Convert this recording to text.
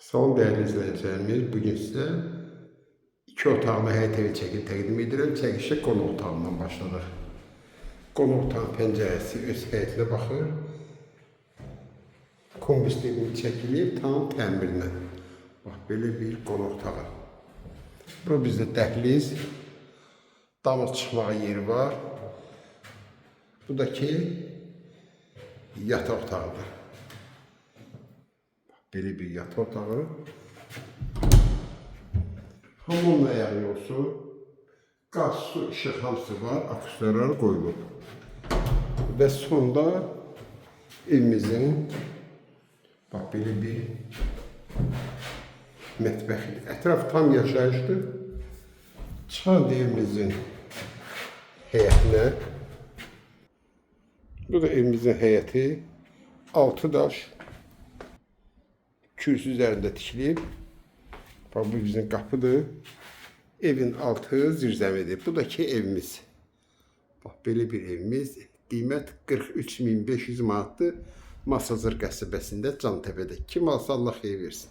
Son değerli izleyicilerimiz, bugün size iki otaqlı həyət evi çəkib təqdim edirəm. Çəkişə qonaq otağından başladıq. Qonaq otağın pəncərəsi öz həyətinə baxır. Kombüslərini çəkilib tam təmirinə. Bax, belə bir qonaq otağı. Bu bizdə dəhliz, damız çıxmağa yeri var. Bu da ki, yataq otağıdır. Belə bir yataq otağı. Hamamla ayağı yolsu, qaz, su, işıq hamısı var, akuslarlar qoyulub. Və sonda evimizin bax, belə bir mətbəxidir. Ətraf tam yaşayışdır. Çıxan evimizin həyətinə. Bu da evimizin həyəti. 6 daş kürsü üzərində tikilib. Bax, bu bizim qapıdır. Evin altı zirzəmidir. Bu da ki evimiz. Bax, belə bir evimiz. Qiymət 43.500 manatdır. Masazır qəsəbəsində, Cantəpədə. Kim alsa Allah xeyir versin.